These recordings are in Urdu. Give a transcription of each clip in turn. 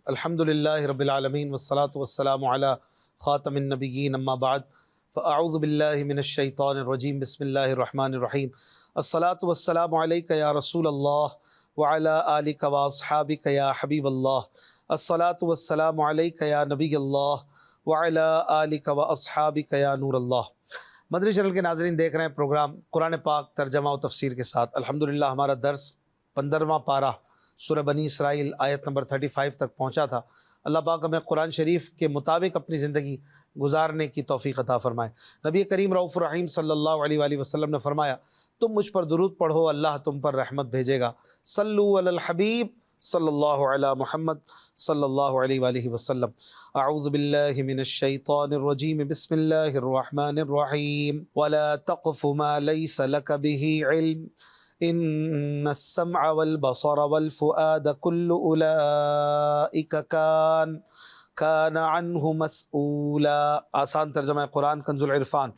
الحمدللہ رب العالمین والصلاة والسلام علی خاتم النبیین اما بعد فاعوذ باللہ من الشیطان الرجیم بسم اللہ الرحمن الرحیم الصلاة والسلام علیک یا رسول اللہ وعلی آلک واصحابک یا حبیب اللہ الصلاة والسلام علیک یا نبی اللہ وعلی آلک واصحابک یا نور اللہ۔ مدنی چینل کے ناظرین دیکھ رہے ہیں پروگرام قرآن پاک ترجمہ و تفسیر کے ساتھ۔ الحمدللہ ہمارا درس 15واں پارہ سورہ بنی اسرائیل آیت نمبر 35 تک پہنچا تھا۔ اللہ پاک ہمیں قرآن شریف کے مطابق اپنی زندگی گزارنے کی توفیق عطا فرمائے۔ نبی کریم رؤوف الرحیم صلی اللہ علیہ وآلہ وسلم نے فرمایا، تم مجھ پر درود پڑھو اللہ تم پر رحمت بھیجے گا۔ صلو علی الحبیب صلی اللہ علی محمد صلی اللہ علیہ وآلہ وسلم۔ اعوذ باللہ من الشیطان الرجیم بسم اللہ الرحمن الرحیم ولا تقف ما لیس لک به علم ان السمع والبصر والفؤاد كل اولئک کان عنہ مسئولا۔ آسان ترجمہ قرآن کنز العرفان۔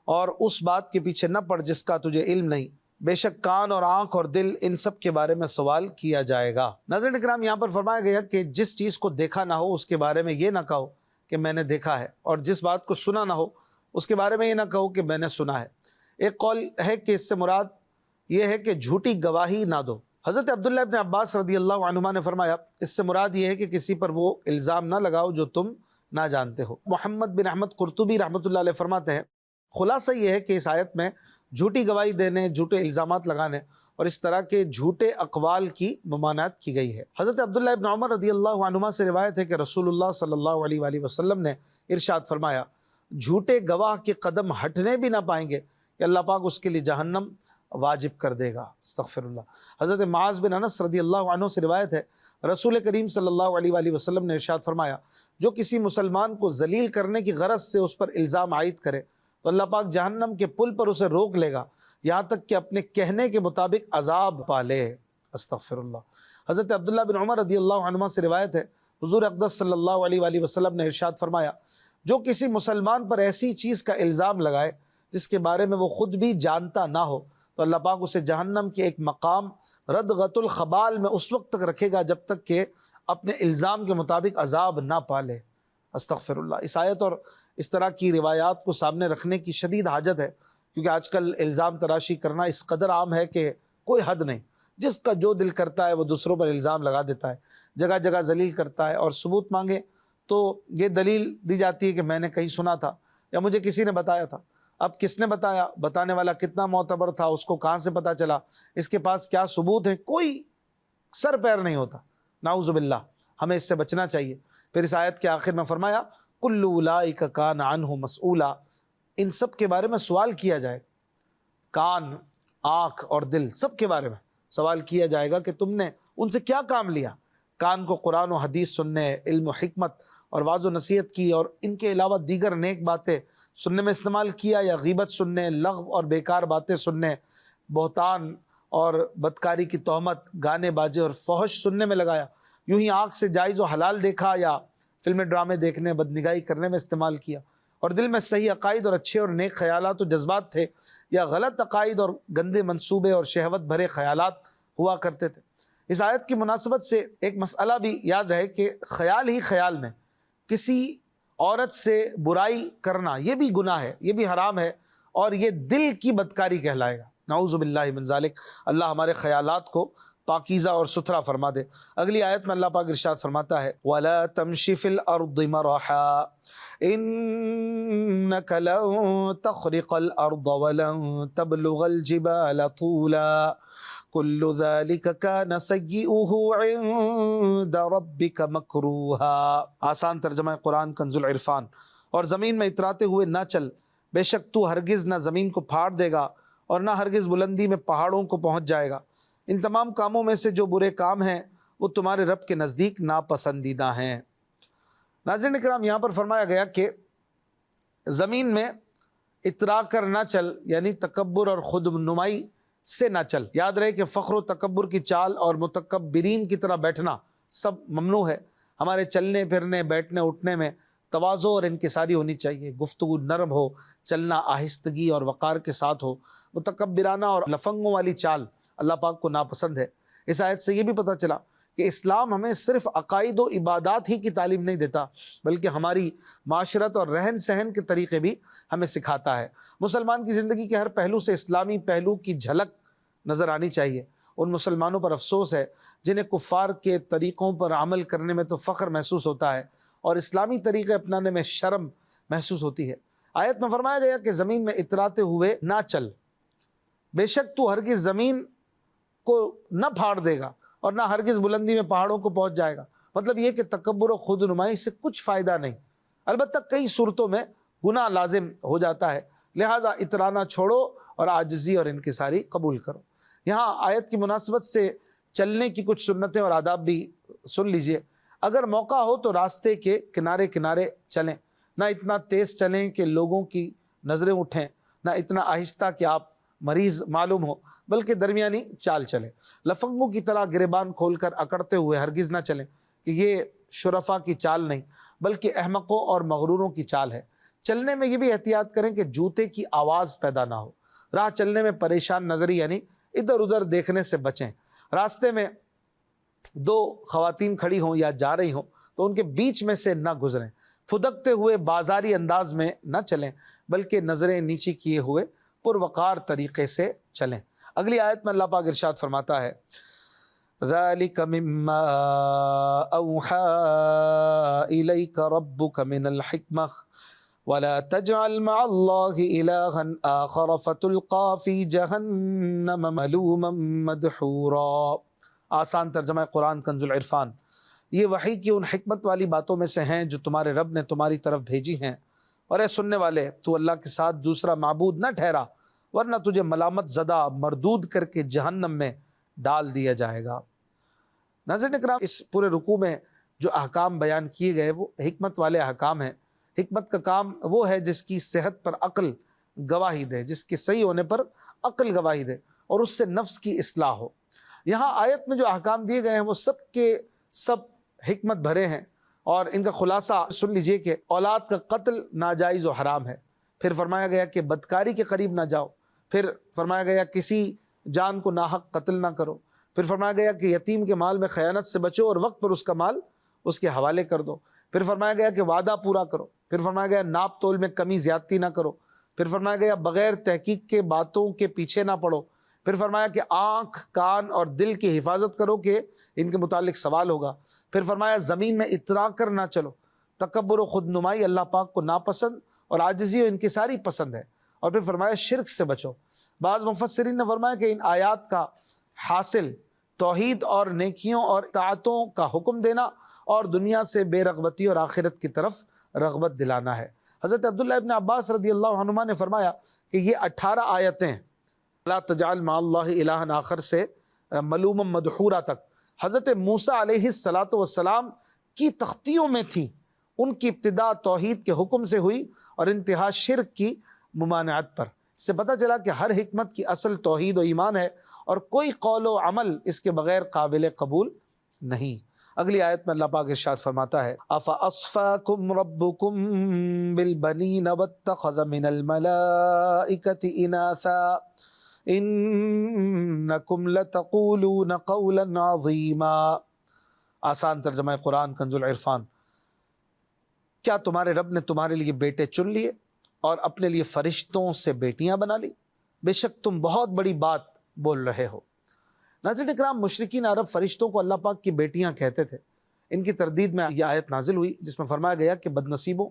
اور اس بات کے پیچھے نہ پڑ جس کا تجھے علم نہیں، بے شک کان اور آنکھ اور دل ان سب کے بارے میں سوال کیا جائے گا۔ ناظرین اکرام، یہاں پر فرمایا گیا کہ جس چیز کو دیکھا نہ ہو اس کے بارے میں یہ نہ کہو کہ میں نے دیکھا ہے، اور جس بات کو سنا نہ ہو اس کے بارے میں یہ نہ کہو کہ میں نے سنا ہے۔ ایک قول ہے کہ اس سے مراد یہ ہے کہ جھوٹی گواہی نہ دو۔ حضرت عبداللہ ابن عباس رضی اللہ عنہما نے فرمایا، اس سے مراد یہ ہے کہ کسی پر وہ الزام نہ لگاؤ جو تم نہ جانتے ہو۔ محمد بن احمد قرطبی رحمۃ اللہ علیہ فرماتے ہیں، خلاصہ یہ ہے کہ اس آیت میں جھوٹی گواہی دینے، جھوٹے الزامات لگانے اور اس طرح کے جھوٹے اقوال کی ممانعت کی گئی ہے۔ حضرت عبداللہ ابن عمر رضی اللہ عنہما سے روایت ہے کہ رسول اللہ صلی اللہ علیہ وآلہ وسلم نے ارشاد فرمایا، جھوٹے گواہ کے قدم ہٹنے بھی نہ پائیں گے کہ اللہ پاک اس کے لیے جہنم واجب کر دے گا۔ استغفر اللہ۔ حضرت معاذ بن انس رضی اللہ عنہ سے روایت ہے، رسول کریم صلی اللہ علیہ وآلہ وسلم نے ارشاد فرمایا، جو کسی مسلمان کو ذلیل کرنے کی غرض سے اس پر الزام عائد کرے تو اللہ پاک جہنم کے پل پر اسے روک لے گا یہاں تک کہ اپنے کہنے کے مطابق عذاب پالے۔ استغفر اللہ۔ حضرت عبداللہ بن عمر رضی اللہ عنہما سے روایت ہے، حضور اقدس صلی اللہ علیہ وآلہ وسلم نے ارشاد فرمایا، جو کسی مسلمان پر ایسی چیز کا الزام لگائے جس کے بارے میں وہ خود بھی جانتا نہ ہو تو اللہ پاک اسے جہنم کے ایک مقام ردغۃ الخبال میں اس وقت تک رکھے گا جب تک کہ اپنے الزام کے مطابق عذاب نہ پالے۔ استغفر اللہ۔ اس آیت اور اس طرح کی روایات کو سامنے رکھنے کی شدید حاجت ہے، کیونکہ آج کل الزام تراشی کرنا اس قدر عام ہے کہ کوئی حد نہیں۔ جس کا جو دل کرتا ہے وہ دوسروں پر الزام لگا دیتا ہے، جگہ جگہ ذلیل کرتا ہے، اور ثبوت مانگے تو یہ دلیل دی جاتی ہے کہ میں نے کہیں سنا تھا یا مجھے کسی نے بتایا تھا۔ اب کس نے بتایا، بتانے والا کتنا معتبر تھا، اس کو کہاں سے پتہ چلا، اس کے پاس کیا ثبوت ہے، کوئی سر پیر نہیں ہوتا۔ نعوذ باللہ، ہمیں اس سے بچنا چاہیے۔ پھر اس آیت کے آخر میں فرمایا، کل اولئک کان عنہ مسئولا، ان سب کے بارے میں سوال کیا جائے گا۔ کان، آنکھ اور دل، سب کے بارے میں سوال کیا جائے گا کہ تم نے ان سے کیا کام لیا۔ کان کو قرآن و حدیث سننے، علم و حکمت اور واعظ و نصیحت کی اور ان کے علاوہ دیگر نیک باتیں سننے میں استعمال کیا، یا غیبت سننے، لغو اور بیکار باتیں سننے، بہتان اور بدکاری کی تہمت، گانے باجے اور فحش سننے میں لگایا۔ یوں ہی آنکھ سے جائز و حلال دیکھا یا فلمیں ڈرامے دیکھنے، بدنگاہی کرنے میں استعمال کیا، اور دل میں صحیح عقائد اور اچھے اور نیک خیالات و جذبات تھے، یا غلط عقائد اور گندے منصوبے اور شہوت بھرے خیالات ہوا کرتے تھے۔ اس آیت کی مناسبت سے ایک مسئلہ بھی یاد رہے کہ خیال ہی خیال میں کسی عورت سے برائی کرنا یہ بھی گناہ ہے، یہ بھی حرام ہے، اور یہ دل کی بدکاری کہلائے گا۔ نعوذ باللہ من ذالک۔ اللہ ہمارے خیالات کو پاکیزہ اور ستھرا فرما دے۔ اگلی آیت میں اللہ پاک ارشاد فرماتا ہے، وَلَا تَمْشِ فِي الْأَرْضِ مَرَحًا إِنَّكَ لَن تَخْرِقَ الْأَرْضَ وَلَن تَبْلُغَ الْجِبَالَ طُولًا كُلُّ ذَلِكَ كَانَ سَيِّئُهُ عِندَ رَبِّكَ مَكْرُوهًا۔ آسان ترجمہ قرآن کنز العرفان۔ اور زمین میں اتراتے ہوئے نہ چل، بے شک تو ہرگز نہ زمین کو پھاڑ دے گا اور نہ ہرگز بلندی میں پہاڑوں کو پہنچ جائے گا۔ ان تمام کاموں میں سے جو برے کام ہیں وہ تمہارے رب کے نزدیک ناپسندیدہ ہیں۔ ناظرین اکرام، یہاں پر فرمایا گیا کہ زمین میں اترا کر نہ چل، یعنی تکبر اور خود نمائی سے نہ چل۔ یاد رہے کہ فخر و تکبر کی چال اور متکبرین کی طرح بیٹھنا سب ممنوع ہے۔ ہمارے چلنے پھرنے، بیٹھنے اٹھنے میں تواضع اور انکساری ہونی چاہیے، گفتگو نرم ہو، چلنا آہستگی اور وقار کے ساتھ ہو۔ متکبرانہ اور لفنگوں والی چال اللہ پاک کو ناپسند ہے۔ اس آیت سے یہ بھی پتہ چلا کہ کہ اسلام ہمیں صرف عقائد و عبادات ہی کی تعلیم نہیں دیتا، بلکہ ہماری معاشرت اور رہن سہن کے طریقے بھی ہمیں سکھاتا ہے۔ مسلمان کی زندگی کے ہر پہلو سے اسلامی پہلو کی جھلک نظر آنی چاہیے۔ ان مسلمانوں پر افسوس ہے جنہیں کفار کے طریقوں پر عمل کرنے میں تو فخر محسوس ہوتا ہے اور اسلامی طریقے اپنانے میں شرم محسوس ہوتی ہے۔ آیت میں فرمایا گیا کہ زمین میں اتراتے ہوئے نہ چل، بے شک تو ہرگز زمین کو نہ پھاڑ دے گا اور نہ ہرگز بلندی میں پہاڑوں کو پہنچ جائے گا۔ مطلب یہ کہ تکبر و خود نمائی سے کچھ فائدہ نہیں، البتہ کئی صورتوں میں گناہ لازم ہو جاتا ہے، لہٰذا اترانا چھوڑو اور عاجزی اور انکساری قبول کرو۔ یہاں آیت کی مناسبت سے چلنے کی کچھ سنتیں اور آداب بھی سن لیجئے۔ اگر موقع ہو تو راستے کے کنارے کنارے چلیں، نہ اتنا تیز چلیں کہ لوگوں کی نظریں اٹھیں، نہ اتنا آہستہ کہ آپ مریض معلوم ہو، بلکہ درمیانی چال چلیں۔ لفنگوں کی طرح گریبان کھول کر اکڑتے ہوئے ہرگز نہ چلیں کہ یہ شرفا کی چال نہیں بلکہ احمقوں اور مغروروں کی چال ہے۔ چلنے میں یہ بھی احتیاط کریں کہ جوتے کی آواز پیدا نہ ہو۔ راہ چلنے میں پریشان نظری یعنی ادھر ادھر دیکھنے سے بچیں۔ راستے میں دو خواتین کھڑی ہوں یا جا رہی ہوں تو ان کے بیچ میں سے نہ گزریں۔ پھدکتے ہوئے بازاری انداز میں نہ چلیں بلکہ نظریں نیچی کیے ہوئے پروقار طریقے سے چلیں۔ اگلی آیت میں اللہ پاک ارشاد فرماتا ہے ذَلِكَ مِمَّا أَوْحَى إِلَيْكَ رَبُّكَ مِنَ الْحِكْمَةِ وَلَا تَجْعَلْ مَعَ اللَّهِ إِلَٰهًا آخَرَ فَتُلْقَىٰ فِي جَهَنَّمَ مَلُومًا مَدْحُورًا۔ آسان ترجمہ قرآن کنز العرفان۔ یہ وحی کی ان حکمت والی باتوں میں سے ہیں جو تمہارے رب نے تمہاری طرف بھیجی ہیں، اور اے سننے والے تو اللہ کے ساتھ دوسرا معبود نہ ٹھہرا ورنہ تجھے ملامت زدہ مردود کر کے جہنم میں ڈال دیا جائے گا۔ ناظرین اکرام، اس پورے رکوع میں جو احکام بیان کیے گئے وہ حکمت والے احکام ہیں۔ حکمت کا کام وہ ہے جس کی صحت پر عقل گواہی دے، جس کے صحیح ہونے پر عقل گواہی دے اور اس سے نفس کی اصلاح ہو۔ یہاں آیت میں جو احکام دیے گئے ہیں وہ سب کے سب حکمت بھرے ہیں، اور ان کا خلاصہ سن لیجئے کہ اولاد کا قتل ناجائز و حرام ہے، پھر فرمایا گیا کہ بدکاری کے قریب نہ جاؤ، پھر فرمایا گیا کسی جان کو ناحق قتل نہ کرو، پھر فرمایا گیا کہ یتیم کے مال میں خیانت سے بچو اور وقت پر اس کا مال اس کے حوالے کر دو، پھر فرمایا گیا کہ وعدہ پورا کرو، پھر فرمایا گیا ناپ تول میں کمی زیادتی نہ کرو، پھر فرمایا گیا بغیر تحقیق کے باتوں کے پیچھے نہ پڑو، پھر فرمایا کہ آنکھ، کان اور دل کی حفاظت کرو کہ ان کے متعلق سوال ہوگا، پھر فرمایا زمین میں اترا کر نہ چلو، تکبر و خود نمائی اللہ پاک کو ناپسند اور عاجزی و انکساری پسند ہے، اور پھر فرمایا شرک سے بچو۔ بعض مفسرین نے فرمایا کہ ان آیات کا حاصل توحید اور نیکیوں اور اطاعتوں کا حکم دینا اور دنیا سے بے رغبتی اور آخرت کی طرف رغبت دلانا ہے۔ حضرت عبداللہ ابن عباس رضی اللہ عنہما نے فرمایا کہ یہ 18 آیتیں لا تجعل مع اللہ الہا آخر سے ملوما مدحورا تک حضرت موسیٰ علیہ السلام کی تختیوں میں تھیں۔ ان کی ابتدا توحید کے حکم سے ہوئی اور انتہا شرک کی ممانعت پر۔ اس سے پتہ چلا کہ ہر حکمت کی اصل توحید و ایمان ہے اور کوئی قول و عمل اس کے بغیر قابل قبول نہیں۔ اگلی آیت میں اللہ پاک ارشاد فرماتا ہے أَفَأَصْفَاكُمْ رَبُّكُمْ بِالْبَنِينَ وَاتَّخَذَ مِنَ الْمَلَائِكَةِ إِنَاثًا إِنَّكُمْ لَتَقُولُونَ قَوْلًا عَظِيمًا۔ آسان ترجمہ قرآن کنز العرفان۔ کیا تمہارے رب نے تمہارے لیے بیٹے چن لیے اور اپنے لیے فرشتوں سے بیٹیاں بنا لی؟ بے شک تم بہت بڑی بات بول رہے ہو۔ ناظرین اکرام، مشرکین عرب فرشتوں کو اللہ پاک کی بیٹیاں کہتے تھے۔ ان کی تردید میں یہ آیت نازل ہوئی جس میں فرمایا گیا کہ بد نصیبوں،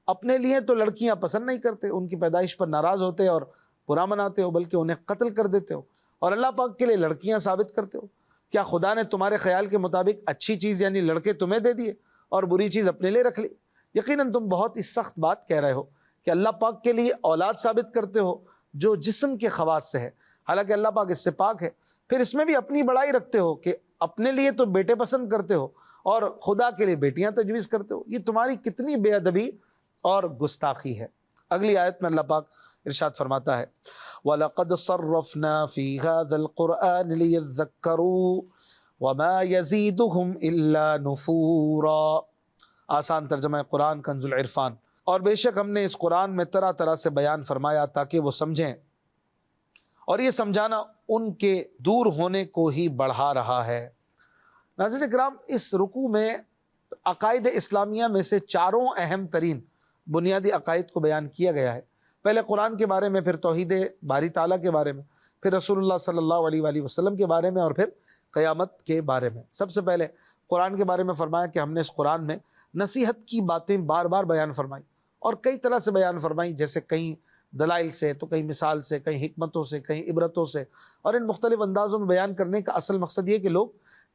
اپنے لیے تو لڑکیاں پسند نہیں کرتے، ان کی پیدائش پر ناراض ہوتے اور برا مناتے ہو، بلکہ انہیں قتل کر دیتے ہو اور اللہ پاک کے لیے لڑکیاں ثابت کرتے ہو۔ کیا خدا نے تمہارے خیال کے مطابق اچھی چیز یعنی لڑکے تمہیں دے دیے اور بری چیز اپنے لیے رکھ لی؟ یقیناً تم بہت ہی سخت بات کہہ رہے ہو کہ اللہ پاک کے لیے اولاد ثابت کرتے ہو جو جسم کے خواص سے ہے، حالانکہ اللہ پاک اس سے پاک ہے۔ پھر اس میں بھی اپنی بڑائی رکھتے ہو کہ اپنے لیے تو بیٹے پسند کرتے ہو اور خدا کے لیے بیٹیاں تجویز کرتے ہو۔ یہ تمہاری کتنی بے ادبی اور گستاخی ہے۔ اگلی آیت میں اللہ پاک ارشاد فرماتا ہے وَلَقَدْ صَرَّفْنَا فِي هَذَا الْقُرْآنِ لِيَذَّكَّرُوا وَمَا يَزِيدُهُمْ إِلَّا نُفُورًا۔ آسان ترجمہ قرآن کنز العرفان۔ اور بے شک ہم نے اس قرآن میں طرح طرح سے بیان فرمایا تاکہ وہ سمجھیں، اور یہ سمجھانا ان کے دور ہونے کو ہی بڑھا رہا ہے۔ ناظرین کرام، اس رکوع میں عقائد اسلامیہ میں سے چاروں اہم ترین بنیادی عقائد کو بیان کیا گیا ہے۔ پہلے قرآن کے بارے میں، پھر توحید باری تعالیٰ کے بارے میں، پھر رسول اللہ صلی اللہ علیہ وآلہ وسلم کے بارے میں، اور پھر قیامت کے بارے میں۔ سب سے پہلے قرآن کے بارے میں فرمایا کہ ہم نے اس قرآن میں نصیحت کی باتیں بار بار بیان فرمائی، اور کئی طرح سے بیان فرمائی، جیسے کہیں دلائل سے، تو کہیں مثال سے، کہیں حکمتوں سے، کہیں عبرتوں سے، اور ان مختلف اندازوں میں بیان کرنے کا اصل مقصد یہ کہ لوگ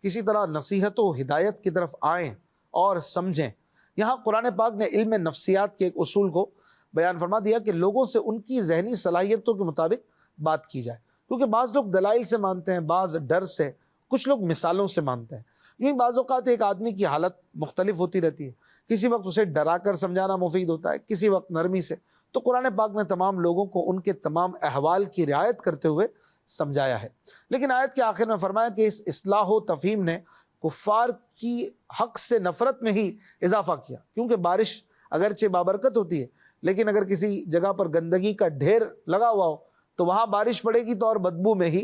کسی طرح نصیحت و ہدایت کی طرف آئیں اور سمجھیں۔ یہاں قرآن پاک نے علم نفسیات کے ایک اصول کو بیان فرما دیا کہ لوگوں سے ان کی ذہنی صلاحیتوں کے مطابق بات کی جائے، کیونکہ بعض لوگ دلائل سے مانتے ہیں، بعض ڈر سے، کچھ لوگ مثالوں سے مانتے ہیں۔ یوں ہی بعض اوقات ایک آدمی کی حالت مختلف ہوتی رہتی ہے، کسی وقت اسے ڈرا کر سمجھانا مفید ہوتا ہے، کسی وقت نرمی سے۔ تو قرآن پاک نے تمام لوگوں کو ان کے تمام احوال کی رعایت کرتے ہوئے سمجھایا ہے۔ لیکن آیت کے آخر میں فرمایا کہ اس اصلاح و تفہیم نے کفار کی حق سے نفرت میں ہی اضافہ کیا، کیونکہ بارش اگرچہ بابرکت ہوتی ہے، لیکن اگر کسی جگہ پر گندگی کا ڈھیر لگا ہوا ہو تو وہاں بارش پڑے گی تو اور بدبو میں ہی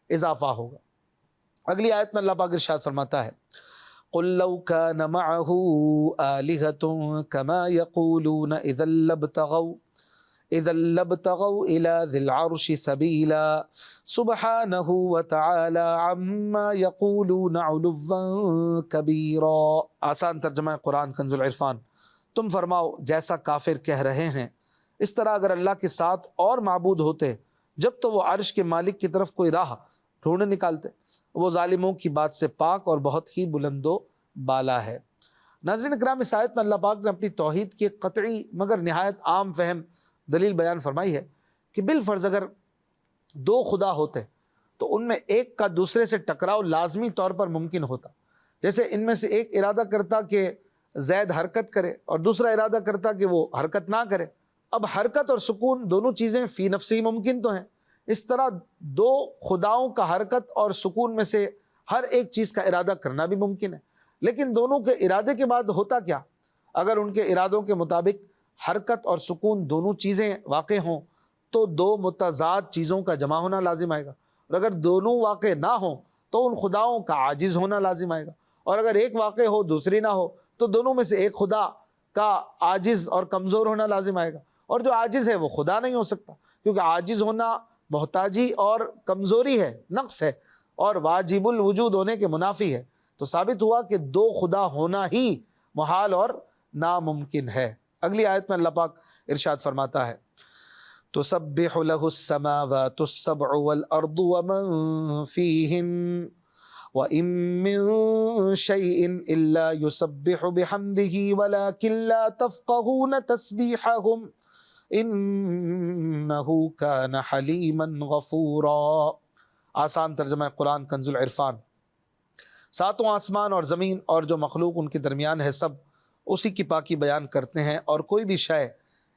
اضافہ ہوگا۔ اگلی آیت میں اللہ پاک ارشاد فرماتا ہے، قُل لَوْ كَانَ مَعَهُ آلِهَةٌ كَمَا يَقُولُونَ إِذًا لَابْتَغَوْا إِلَى ذِي الْعَرْشِ سَبِيلًا سُبْحَانَهُ وَتَعَالَى عَمَّا يَقُولُونَ عُلُوًّا كَبِيرًا۔ آسان ترجمہ قرآن کنز العرفان۔ تم فرماؤ جیسا کافر کہہ رہے ہیں، اس طرح اگر اللہ کے ساتھ اور معبود ہوتے جب تو وہ عرش کے مالک کی طرف کوئی راہ ڈھونڈ نکالتے، وہ ظالموں کی بات سے پاک اور بہت ہی بلند و بالا ہے۔ ناظرین اکرام، اس آیت میں اللہ پاک نے اپنی توحید کی قطعی مگر نہایت عام فہم دلیل بیان فرمائی ہے کہ بالفرض اگر دو خدا ہوتے تو ان میں ایک کا دوسرے سے ٹکراؤ لازمی طور پر ممکن ہوتا۔ جیسے ان میں سے ایک ارادہ کرتا کہ زید حرکت کرے اور دوسرا ارادہ کرتا کہ وہ حرکت نہ کرے۔ اب حرکت اور سکون دونوں چیزیں فی نفسی ممکن تو ہیں، اس طرح دو خداؤں کا حرکت اور سکون میں سے ہر ایک چیز کا ارادہ کرنا بھی ممکن ہے، لیکن دونوں کے ارادے کے بعد ہوتا کیا؟ اگر ان کے ارادوں کے مطابق حرکت اور سکون دونوں چیزیں واقع ہوں تو دو متضاد چیزوں کا جمع ہونا لازم آئے گا، اور اگر دونوں واقع نہ ہوں تو ان خداؤں کا عاجز ہونا لازم آئے گا، اور اگر ایک واقع ہو دوسری نہ ہو تو دونوں میں سے ایک خدا کا عاجز اور کمزور ہونا لازم آئے گا، اور جو عاجز ہے وہ خدا نہیں ہو سکتا، کیونکہ عاجز ہونا محتاجی اور کمزوری ہے، نقص ہے، اور واجب الوجود ہونے کے منافی ہے۔ تو ثابت ہوا کہ دو خدا ہونا ہی محال اور ناممکن ہے۔ اگلی آیت میں اللہ پاک ارشاد فرماتا ہے، تسبح له السماوات السبع والارض ومن فيهن وَإِن مِّن شَيْءٍ إِلَّا يُسَبِّحُ بِحَمْدِهِ وَلَكِن لَّا تَفْقَهُونَ تَسْبِيحَهُمْ إِنَّهُ كَانَ حَلِيمًا غَفُورًا۔ آسان ترجمہ قرآن کنز العرفان۔ ساتوں آسمان اور زمین اور جو مخلوق ان کے درمیان ہے سب اسی کی پاکی بیان کرتے ہیں، اور کوئی بھی شے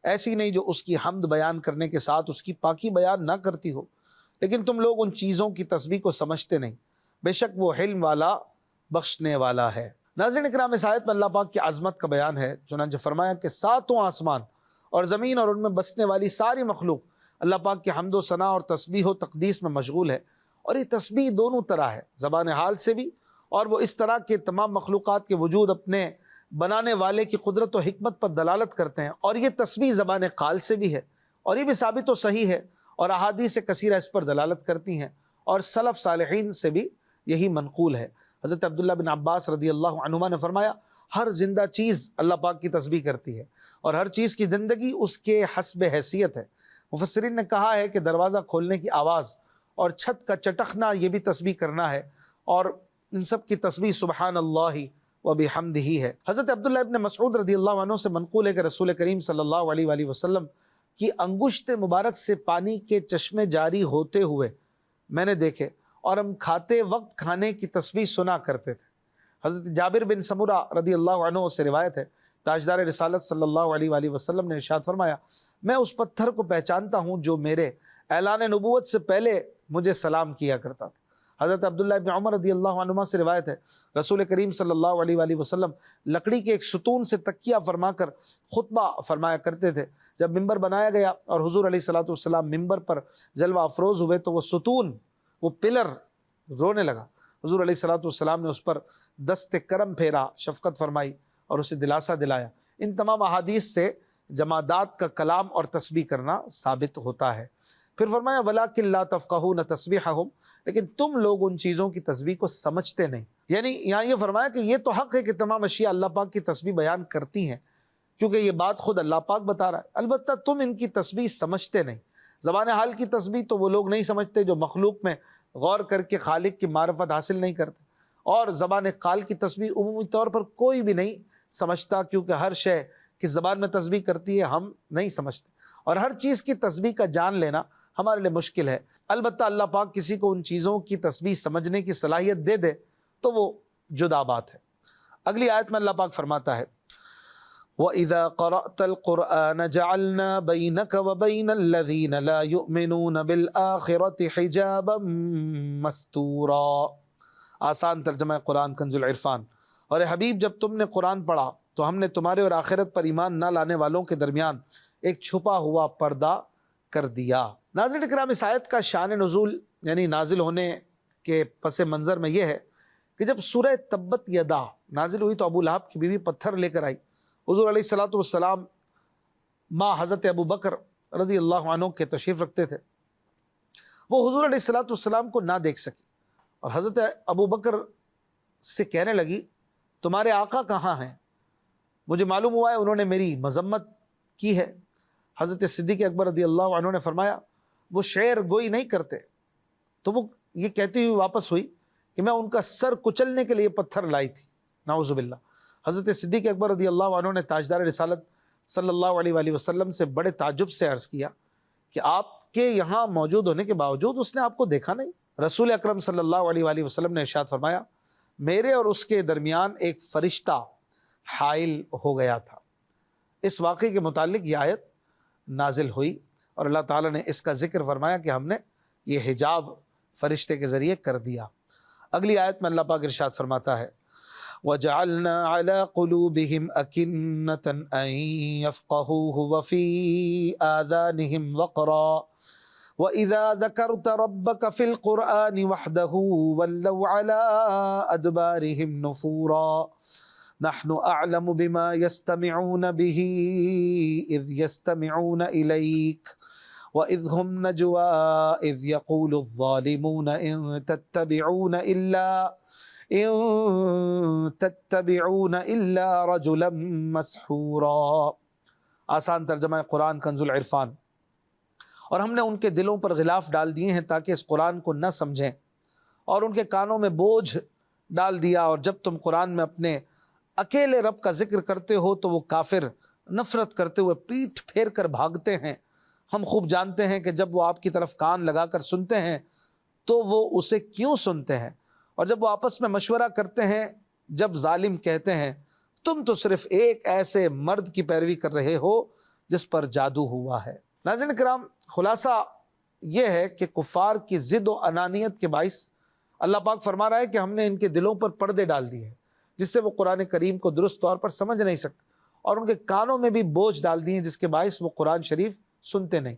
ایسی نہیں جو اس کی حمد بیان کرنے کے ساتھ اس کی پاکی بیان نہ کرتی ہو، لیکن تم لوگ ان چیزوں کی تسبیح کو سمجھتے نہیں، بے شک وہ حلم والا بخشنے والا ہے۔ ناظرین اکرام، اس آیت میں اللہ پاک کی عظمت کا بیان ہے، چنانچہ فرمایا کہ ساتوں آسمان اور زمین اور ان میں بسنے والی ساری مخلوق اللہ پاک کی حمد و ثنا اور تسبیح و تقدیس میں مشغول ہے، اور یہ تسبیح دونوں طرح ہے، زبان حال سے بھی، اور وہ اس طرح کے تمام مخلوقات کے وجود اپنے بنانے والے کی قدرت و حکمت پر دلالت کرتے ہیں، اور یہ تسبیح زبان قال سے بھی ہے، اور یہ بھی ثابت و صحیح ہے، اور احادیث کثیرہ اس پر دلالت کرتی ہیں، اور سلف صالحین سے بھی یہی منقول ہے۔ حضرت عبداللہ بن عباس رضی اللہ عنہما نے فرمایا، ہر زندہ چیز اللہ پاک کی تسبیح کرتی ہے، اور ہر چیز کی زندگی اس کے حسب حیثیت ہے۔ مفسرین نے کہا ہے کہ دروازہ کھولنے کی آواز اور چھت کا چٹکنا یہ بھی تسبیح کرنا ہے، اور ان سب کی تسبیح سبحان اللہ و بحمدہ ہے۔ حضرت عبداللہ ابن مسعود رضی اللہ عنہ سے منقول ہے کہ رسول کریم صلی اللہ علیہ وآلہ وسلم کی انگشت مبارک سے پانی کے چشمے جاری ہوتے ہوئے میں نے دیکھے، اور ہم کھاتے وقت کھانے کی تسبیح سنا کرتے تھے۔ حضرت جابر بن سمرہ رضی اللہ عنہ سے روایت ہے، تاجدار رسالت صلی اللہ علیہ وآلہ وسلم نے ارشاد فرمایا، میں اس پتھر کو پہچانتا ہوں جو میرے اعلان نبوت سے پہلے مجھے سلام کیا کرتا تھا۔ حضرت عبداللہ ابن عمر رضی اللہ عنہما سے روایت ہے، رسول کریم صلی اللہ علیہ وآلہ وسلم لکڑی کے ایک ستون سے تکیہ فرما کر خطبہ فرمایا کرتے تھے۔ جب ممبر بنایا گیا اور حضور علیہ الصلوۃ والسلام ممبر پر جلوہ افروز ہوئے تو وہ ستون، وہ پلر رونے لگا، حضور علیہ الصلوۃ والسلام نے اس پر دست کرم پھیرا، شفقت فرمائی اور اسے دلاسا دلایا۔ ان تمام احادیث سے جمادات کا کلام اور تسبیح کرنا ثابت ہوتا ہے۔ پھر فرمایا وَلَٰكِن لَا تَفْقَهُونَ تَسْبِيحَهُمْ، لیکن تم لوگ ان چیزوں کی تسبیح کو سمجھتے نہیں۔ یعنی یہاں یہ فرمایا کہ یہ تو حق ہے کہ تمام اشیاء اللہ پاک کی تسبیح بیان کرتی ہیں، کیونکہ یہ بات خود اللہ پاک بتا رہا ہے، البتہ تم ان کی تسبیح سمجھتے نہیں۔ زبان حال کی تسبیح تو وہ لوگ نہیں سمجھتے جو مخلوق میں غور کر کے خالق کی معرفت حاصل نہیں کرتے، اور زبان قال کی تسبیح عمومی طور پر کوئی بھی نہیں سمجھتا، کیونکہ ہر شے کس زبان میں تسبیح کرتی ہے ہم نہیں سمجھتے، اور ہر چیز کی تسبیح کا جان لینا ہمارے لیے مشکل ہے۔ البتہ اللہ پاک کسی کو ان چیزوں کی تسبیح سمجھنے کی صلاحیت دے دے تو وہ جدا بات ہے۔ اگلی آیت میں اللہ پاک فرماتا ہے وَإِذَا قَرَأْتَ الْقُرْآنَ جَعَلْنَا بَيْنَكَ وَبَيْنَ الَّذِينَ لَا يُؤْمِنُونَ بِالْآخِرَةِ حِجَابًا مَسْتُورًا۔ آسان ترجمہ قرآن کنز العرفان۔ اور اے حبیب جب تم نے قرآن پڑھا تو ہم نے تمہارے اور آخرت پر ایمان نہ لانے والوں کے درمیان ایک چھپا ہوا پردہ کر دیا۔ ناظرین اکرام، اس آیت کا شان نزول یعنی نازل ہونے کے پس منظر میں یہ ہے کہ جب سورہ تبت یدا نازل ہوئی تو ابو لہب کی بیوی پتھر لے کر آئی، حضور علیہ الصلوۃ والسلام ماں حضرت ابو بکر رضی اللہ عنہ کے تشریف رکھتے تھے، وہ حضور علیہ الصلوۃ والسلام کو نہ دیکھ سکی اور حضرت ابو بکر سے کہنے لگی تمہارے آقا کہاں ہیں؟ مجھے معلوم ہوا ہے انہوں نے میری مذمت کی ہے۔ حضرت صدیق اکبر رضی اللہ عنہ نے فرمایا وہ شعر گوئی نہیں کرتے، تو وہ یہ کہتی ہوئی واپس ہوئی کہ میں ان کا سر کچلنے کے لیے پتھر لائی تھی، نعوذ باللہ۔ حضرت صدیق اکبر رضی اللہ عنہ نے تاجدار رسالت صلی اللہ علیہ وآلہ وسلم سے بڑے تعجب سے عرض کیا کہ آپ کے یہاں موجود ہونے کے باوجود اس نے آپ کو دیکھا نہیں؟ رسول اکرم صلی اللہ علیہ وآلہ وسلم نے ارشاد فرمایا میرے اور اس کے درمیان ایک فرشتہ حائل ہو گیا تھا۔ اس واقعے کے متعلق یہ آیت نازل ہوئی اور اللہ تعالیٰ نے اس کا ذکر فرمایا کہ ہم نے یہ حجاب فرشتے کے ذریعے کر دیا۔ اگلی آیت میں اللہ پاک ارشاد فرماتا ہے وَجَعَلْنَا عَلَىٰ قُلُوبِهِمْ أَكِنَّةً أَن يَفْقَهُوهُ وَفِي آذَانِهِمْ وَقْرًا وَإِذَا ذَكَرْتَ رَبَّكَ فِي الْقُرْآنِ وَحْدَهُ وَلَّوْا عَلَىٰ أَدْبَارِهِمْ نُفُورًا نَحْنُ أَعْلَمُ بِمَا يَسْتَمِعُونَ بِهِ إِذْ يَسْتَمِعُونَ إِلَيْكَ وَإِذْ هُمْ نَجْوَىٰ إِذْ يَقُولُ الظَّالِمُونَ إِن تَتَّبِعُونَ إِلَّا رَجُلًا مَسْحُورًا۔ آسان ترجمہ قرآن کنز العرفان۔ اور ہم نے ان کے دلوں پر غلاف ڈال دیے ہیں تاکہ اس قرآن کو نہ سمجھیں، اور ان کے کانوں میں بوجھ ڈال دیا، اور جب تم قرآن میں اپنے اکیلے رب کا ذکر کرتے ہو تو وہ کافر نفرت کرتے ہوئے پیٹھ پھیر کر بھاگتے ہیں۔ ہم خوب جانتے ہیں کہ جب وہ آپ کی طرف کان لگا کر سنتے ہیں تو وہ اسے کیوں سنتے ہیں، اور جب وہ آپس میں مشورہ کرتے ہیں جب ظالم کہتے ہیں تم تو صرف ایک ایسے مرد کی پیروی کر رہے ہو جس پر جادو ہوا ہے۔ ناظرین کرام، خلاصہ یہ ہے کہ کفار کی ضد و انانیت کے باعث اللہ پاک فرما رہا ہے کہ ہم نے ان کے دلوں پر پردے ڈال دیے ہیں جس سے وہ قرآن کریم کو درست طور پر سمجھ نہیں سکتے، اور ان کے کانوں میں بھی بوجھ ڈال دیے ہیں جس کے باعث وہ قرآن شریف سنتے نہیں۔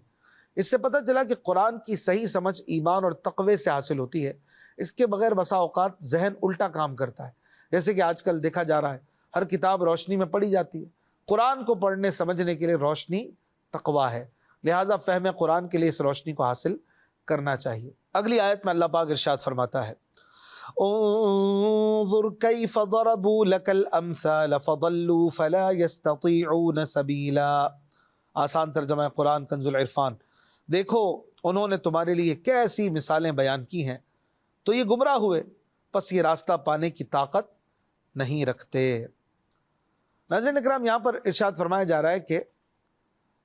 اس سے پتہ چلا کہ قرآن کی صحیح سمجھ ایمان اور تقوی سے حاصل ہوتی ہے، اس کے بغیر بسا اوقات ذہن الٹا کام کرتا ہے، جیسے کہ آج کل دیکھا جا رہا ہے ہر کتاب روشنی میں پڑھی جاتی ہے۔ قرآن کو پڑھنے سمجھنے کے لیے روشنی تقوی ہے، لہٰذا فہم قرآن کے لیے اس روشنی کو حاصل کرنا چاہیے۔ اگلی آیت میں اللہ پاک ارشاد فرماتا ہے انظر کیف ضربوا لک الامثال فضلوا فلا يستطيعون سبیلا۔ آسان ترجمہ قرآن کنز العرفان۔ دیکھو انہوں نے تمہارے لیے کیسی مثالیں بیان کی ہیں تو یہ گمراہ ہوئے، پس یہ راستہ پانے کی طاقت نہیں رکھتے۔ ناظرین اکرام، یہاں پر ارشاد فرمایا جا رہا ہے کہ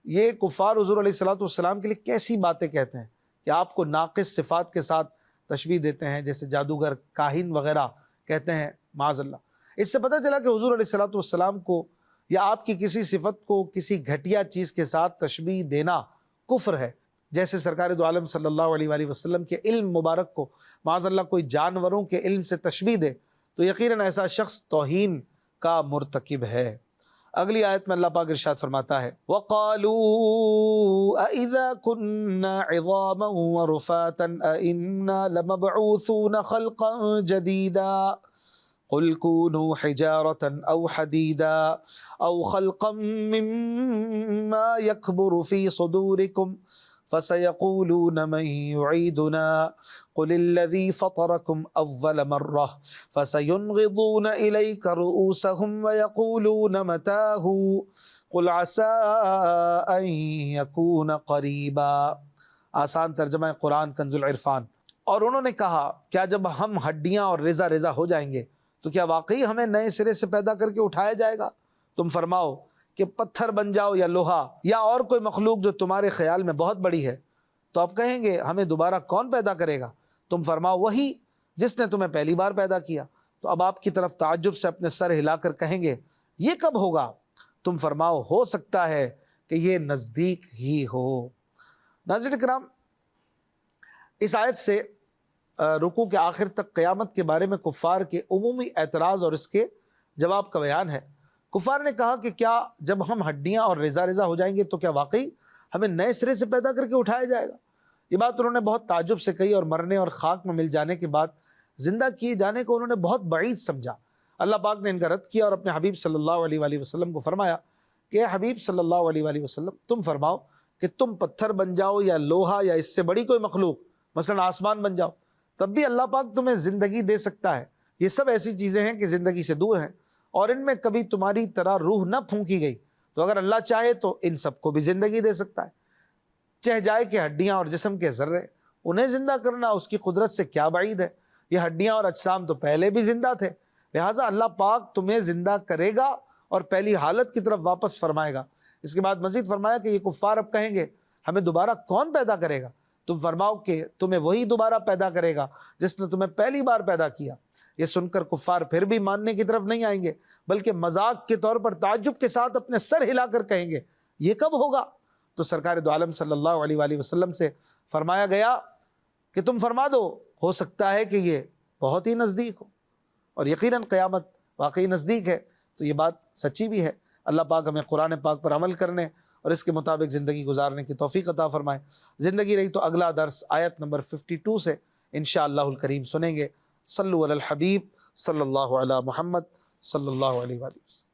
یہ کفار حضور علیہ الصلوۃ والسلام کے لیے کیسی باتیں کہتے ہیں کہ آپ کو ناقص صفات کے ساتھ تشبیہ دیتے ہیں، جیسے جادوگر، کاہن وغیرہ کہتے ہیں معاذ اللہ۔ اس سے پتہ چلا کہ حضور علیہ الصلوۃ والسلام کو یا آپ کی کسی صفت کو کسی گھٹیا چیز کے ساتھ تشبیہ دینا کفر ہے، جیسے سرکار دو عالم صلی اللہ علیہ وآلہ وسلم کے علم مبارک کو معاذ اللہ کوئی جانوروں کے علم سے تشبیہ دے تو یقیناً ایسا شخص توہین کا مرتکب ہے۔ اگلی آیت میں اللہ پاک ارشاد فرماتا ہے وَقَالُوا أَإِذَا كُنَّا عِظَامًا وَرُفَاتًا أَإِنَّا لَمَبْعُوثُونَ خَلْقًا جَدِيدًا قُلْ كُونُوا حِجَارَةً أَوْ حَدِيدًا أَوْ خَلْقًا مِّمَّا يَكْبُرُ فِي صُدُورِكُمْ فَسَيَقُولُونَ مَن يُعِيدُنَا قُلِ الَّذِي فَطَرَكُمْ أَوَّلَ مَرَّةٍ فَسَيُنْغِضُونَ إِلَيْكَ رُؤُوسَهُمْ وَيَقُولُونَ مَتَىٰ قُلْ عَسَىٰ أَن يَكُونَ قَرِيبًا۔ آسان ترجمہ قرآن کنز العرفان۔ اور انہوں نے کہا کیا جب ہم ہڈیاں اور ریزہ ریزہ ہو جائیں گے تو کیا واقعی ہمیں نئے سرے سے پیدا کر کے اٹھایا جائے گا؟ تم فرماؤ کہ پتھر بن جاؤ یا لوہا یا اور کوئی مخلوق جو تمہارے خیال میں بہت بڑی ہے، تو اب کہیں گے ہمیں دوبارہ کون پیدا کرے گا؟ تم فرماؤ وہی جس نے تمہیں پہلی بار پیدا کیا۔ تو اب آپ کی طرف تعجب سے اپنے سر ہلا کر کہیں گے یہ کب ہوگا؟ تم فرماؤ ہو سکتا ہے کہ یہ نزدیک ہی ہو۔ ناظرین کرام، اس آیت سے رکوع کے آخر تک قیامت کے بارے میں کفار کے عمومی اعتراض اور اس کے جواب کا بیان ہے۔ کفار نے کہا کہ کیا جب ہم ہڈیاں اور ریزہ ریزہ ہو جائیں گے تو کیا واقعی ہمیں نئے سرے سے پیدا کر کے اٹھایا جائے گا؟ یہ بات انہوں نے بہت تعجب سے کہی اور مرنے اور خاک میں مل جانے کے بعد زندہ کیے جانے کو انہوں نے بہت بعید سمجھا۔ اللہ پاک نے ان کا رد کیا اور اپنے حبیب صلی اللہ علیہ وآلہ وسلم کو فرمایا کہ اے حبیب صلی اللہ علیہ وآلہ وسلم، تم فرماؤ کہ تم پتھر بن جاؤ یا لوہا یا اس سے بڑی کوئی مخلوق، مثلا آسمان بن جاؤ، تب بھی اللہ پاک تمہیں زندگی دے سکتا ہے۔ یہ سب ایسی چیزیں ہیں کہ زندگی سے دور ہیں اور ان میں کبھی تمہاری طرح روح نہ پھونکی گئی، تو اگر اللہ چاہے تو ان سب کو بھی زندگی دے سکتا ہے۔ چہ جائے کہ ہڈیاں اور جسم کے ذرے، انہیں زندہ کرنا اس کی قدرت سے کیا بعید ہے؟ یہ ہڈیاں اور اجسام تو پہلے بھی زندہ تھے، لہٰذا اللہ پاک تمہیں زندہ کرے گا اور پہلی حالت کی طرف واپس فرمائے گا۔ اس کے بعد مزید فرمایا کہ یہ کفار اب کہیں گے ہمیں دوبارہ کون پیدا کرے گا؟ تم فرماؤ کہ تمہیں وہی دوبارہ پیدا کرے گا جس نے تمہیں پہلی بار پیدا کیا۔ یہ سن کر کفار پھر بھی ماننے کی طرف نہیں آئیں گے، بلکہ مذاق کے طور پر تعجب کے ساتھ اپنے سر ہلا کر کہیں گے یہ کب ہوگا؟ تو سرکار دو عالم صلی اللہ علیہ وآلہ وسلم سے فرمایا گیا کہ تم فرما دو ہو سکتا ہے کہ یہ بہت ہی نزدیک ہو، اور یقیناً قیامت واقعی نزدیک ہے۔ تو یہ بات سچی بھی ہے۔ اللہ پاک ہمیں قرآن پاک پر عمل کرنے اور اس کے مطابق زندگی گزارنے کی توفیق عطا فرمائے۔ زندگی رہی تو اگلا درس آیت نمبر 52 سے انشاءاللہ الکریم سنیں گے۔ صلو علی الحبیب صلی اللہ علی محمد صلی اللہ علیہ وآلہ وسلم۔